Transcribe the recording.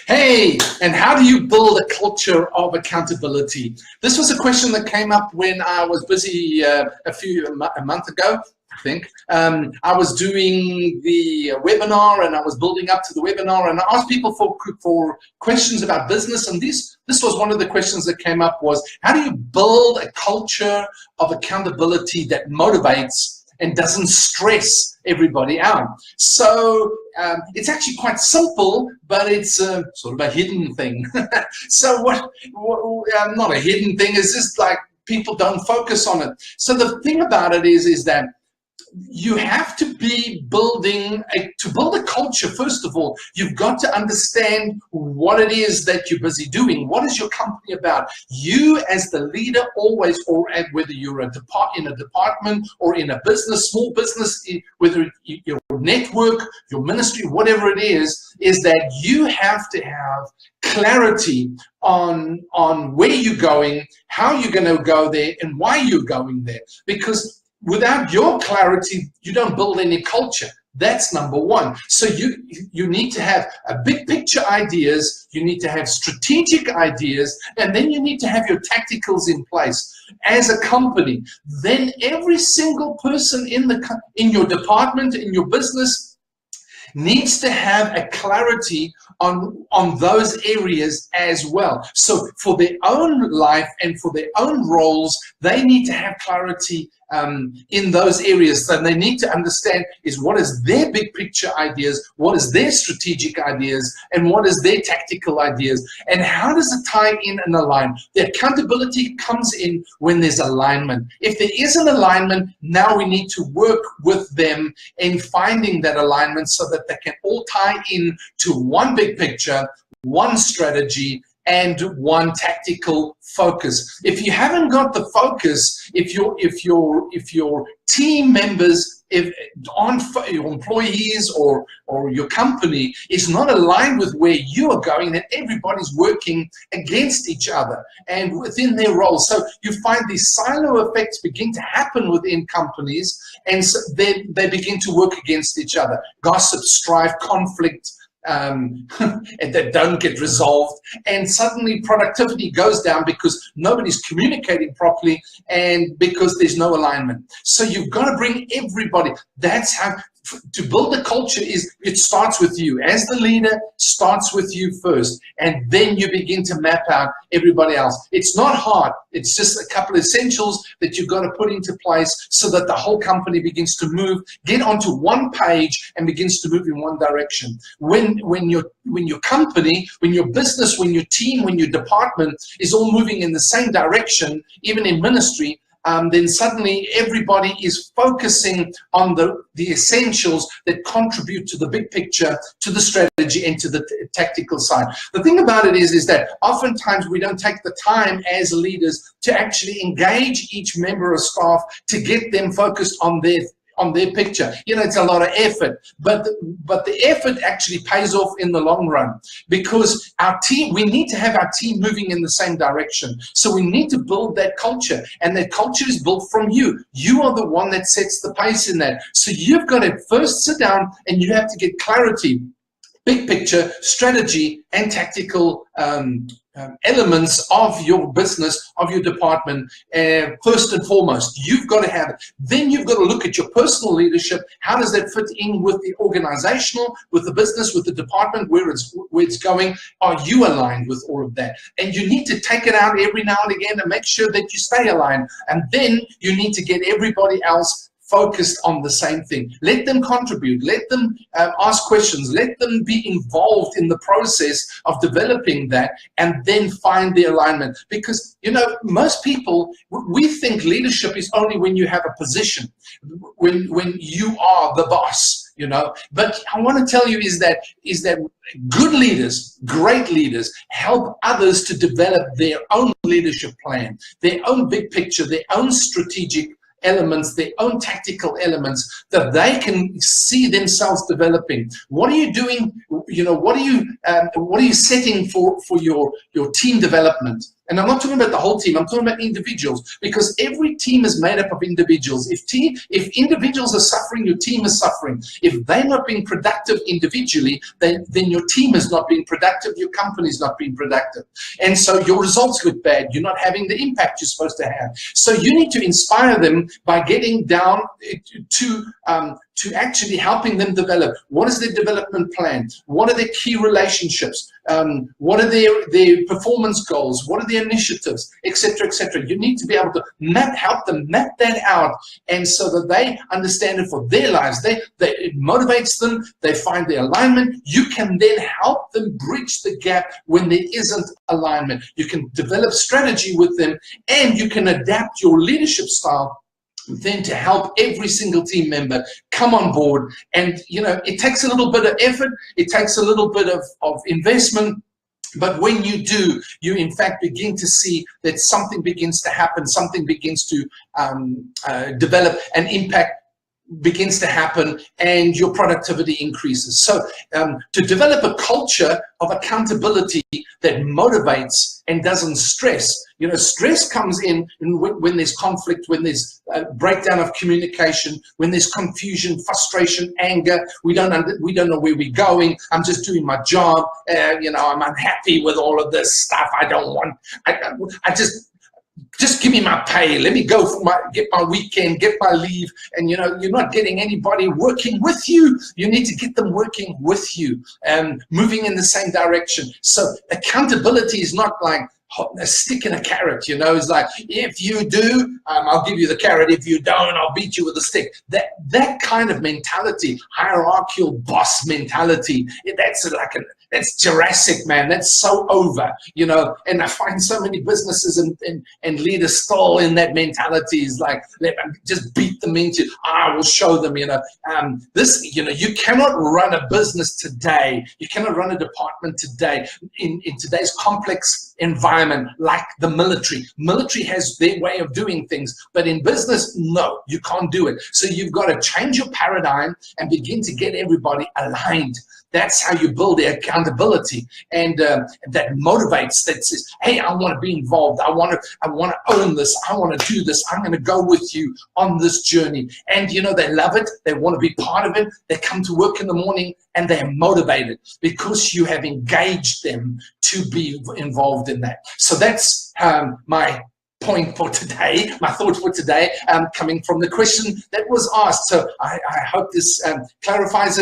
Hey, and how do you build a culture of accountability? This was a question that came up when I was busy a month ago, I think. I was doing the webinar and I was building up to the webinar, and I asked people for questions about business, and this was one of the questions that came up was, how do you build a culture of accountability that motivates and doesn't stress everybody out? So it's actually quite simple, but it's sort of a hidden thing. So not a hidden thing, it's just like people don't focus on it. So the thing about it is that you have to be to build a culture. First of all, you've got to understand what it is that you're busy doing. What is your company about? You as the leader always, whether you're in a department or in a business, small business, whether your network, your ministry, whatever it is that you have to have clarity on where you're going, how you're going to go there, and why you're going there. Because without your clarity, you don't build any culture. That's number one. So you need to have a big picture ideas, you need to have strategic ideas, and then you need to have your tacticals in place. As a company, then every single person in your department, in your business, needs to have a clarity on those areas as well. So for their own life and for their own roles, they need to have clarity in those areas. So they need to understand is what is their big picture ideas, what is their strategic ideas, and what is their tactical ideas, and how does it tie in and align. The accountability comes in when there's alignment. If there is an alignment, now we need to work with them in finding that alignment so that they can all tie in to one big picture, one strategy, and one tactical focus. If you haven't got the focus, if your team members, if your employees or your company is not aligned with where you are going, then everybody's working against each other and within their roles. So you find these silo effects begin to happen within companies, and so they begin to work against each other. Gossip, strife, conflict, and that don't get resolved, and suddenly productivity goes down because nobody's communicating properly and because there's no alignment. So you've got to bring everybody. That's how to build a culture. It starts with you as the leader, starts with you first, and then you begin to map out everybody else. It's not hard. It's just a couple of essentials that you've got to put into place so that the whole company begins to move, get onto one page, and begins to move in one direction. When your company, when your business, when your team, when your department is all moving in the same direction, even in ministry, then suddenly everybody is focusing on the essentials that contribute to the big picture, to the strategy, and to the tactical side. The thing about it is that oftentimes we don't take the time as leaders to actually engage each member of staff to get them focused on their picture. It's a lot of effort, but the effort actually pays off in the long run, because we need to have our team moving in the same direction. So we need to build that culture, and that culture is built from you. You are the one that sets the pace in that. So you've got to first sit down and you have to get clarity, big picture, strategy, and tactical elements of your business, of your department. First and foremost, you've got to have it. Then you've got to look at your personal leadership. How does that fit in with the organizational, with the business, with the department, where it's going? Are you aligned with all of that? And you need to take it out every now and again and make sure that you stay aligned. And then you need to get everybody else focused on the same thing. Let them contribute, let them ask questions, let them be involved in the process of developing that, and then find the alignment. Because most people, we think leadership is only when you have a position, when you are the boss. But I want to tell you is that good leaders, great leaders, help others to develop their own leadership plan, their own big picture, their own strategic elements, their own tactical elements that they can see themselves developing. What are you doing? What are you setting for your team development? And I'm not talking about the whole team, I'm talking about individuals, because every team is made up of individuals. If individuals are suffering, your team is suffering. If they're not being productive individually, then your team is not being productive, your company is not being productive. And so your results look bad. You're not having the impact you're supposed to have. So you need to inspire them by getting down to actually helping them develop. What is their development plan? What are their key relationships? What are their performance goals? What are their initiatives, etc., etc. You need to be able to help them map that out, and so that they understand it for their lives. It motivates them. They find their alignment. You can then help them bridge the gap when there isn't alignment. You can develop strategy with them, and you can adapt your leadership style then to help every single team member come on board. And it takes a little bit of effort, it takes a little bit of investment, but when you do, you in fact begin to see that something begins to happen, something begins to develop, an impact begins to happen, and your productivity increases. So to develop a culture of accountability that motivates and doesn't stress. Stress comes in when there's conflict, when there's breakdown of communication, when there's confusion, frustration, anger. We don't know where we're going. I'm just doing my job. I'm unhappy with all of this stuff. I don't want. I just give me my pay. Let me go get my weekend, get my leave. And you're not getting anybody working with you. You need to get them working with you and moving in the same direction. So accountability is not like a stick and a carrot. It's like, if you do, I'll give you the carrot. If you don't, I'll beat you with a stick. That kind of mentality, hierarchical boss mentality, that's Jurassic, man. That's so over, and I find so many businesses and leaders still in that mentality. Is like, just beat them into, I will show them, you cannot run a business today. You cannot run a department today in today's complex environment like the military. Military has their way of doing things, but in business, no, you can't do it. So you've got to change your paradigm and begin to get everybody aligned. That's how you build the accountability, and that motivates. That says, "Hey, I want to be involved. I want to own this. I want to do this. I'm going to go with you on this journey." And they love it. They want to be part of it. They come to work in the morning and they're motivated because you have engaged them to be involved in that. So that's my point for today, my thought for today, coming from the question that was asked. So I hope this clarifies it.